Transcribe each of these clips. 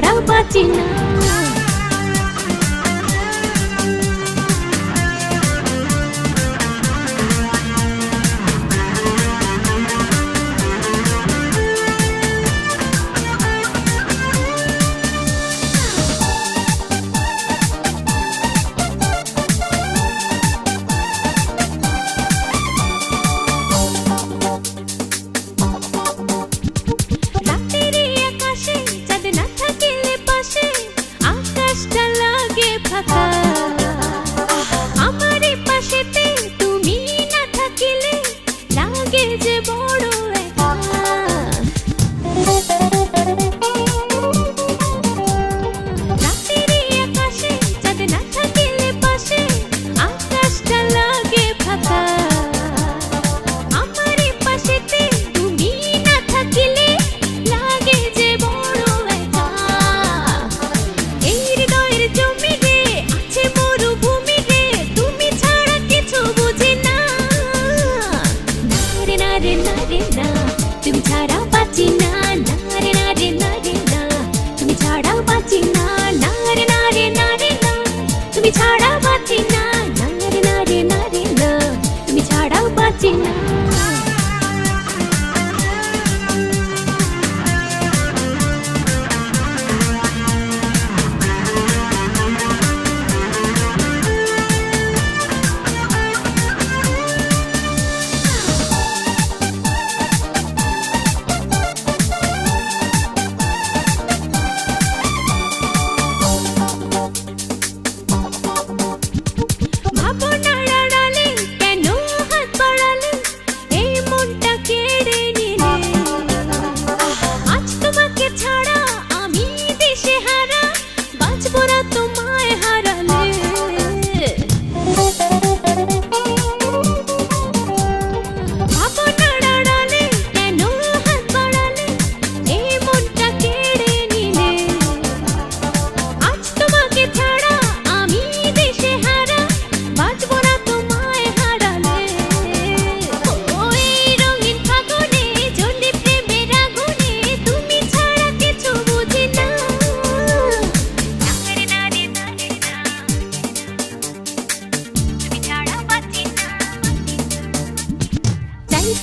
ছাড়াও বাঁচি না। আমারে পাশেতে তুমি না থাকিলে লাগে যে বড় একা। রাতের আকাশে চাঁদ না থাকিলে পাশে আকাশটা লাগে ফাঁকা। আমারে পাশেতে তুমি না থাকিলে লাগে যে বড় একা। এই হৃদয়ের জমি রে আছে মরুভূমি রে, তুমি ছাড়া কিছু বুঝি না। না রে না রে না রে না, তুমি ছাড়া বাঁচি না। না রে না রে না রে না, তুমি ছাড়া বাঁচি না। না রে না রে না রে না, তুমি ছাড়া বাঁচি না। না রে না রে না রে না, তুমি ছাড়া বাঁচি না।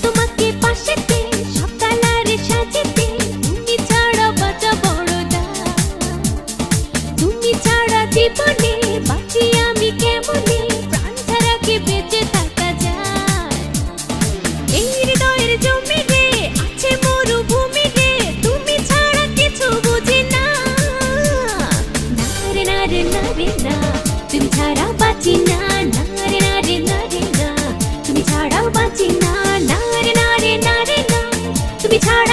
তোমাকে পাশেতে সকালারে সাজেতে, তুমি ছাড়া বাঁচা বড় দায়। তুমি ছাড়া জীবনে বাঁচি আমি কেমনে, প্রাণ ছাড়া কি বেঁচে থাকা যায়। এই হৃদয়ের জমি রে আছে মরুভূমি রে, তুমি ছাড়া কিছু বুঝি না। না রে না রে না রে না, তুমি ছাড়া বাঁচি না। না রে না রে না রে না, তুমি ছাড়াও বাঁচি না। না রে না রে না রে না, তুমি ছাড়া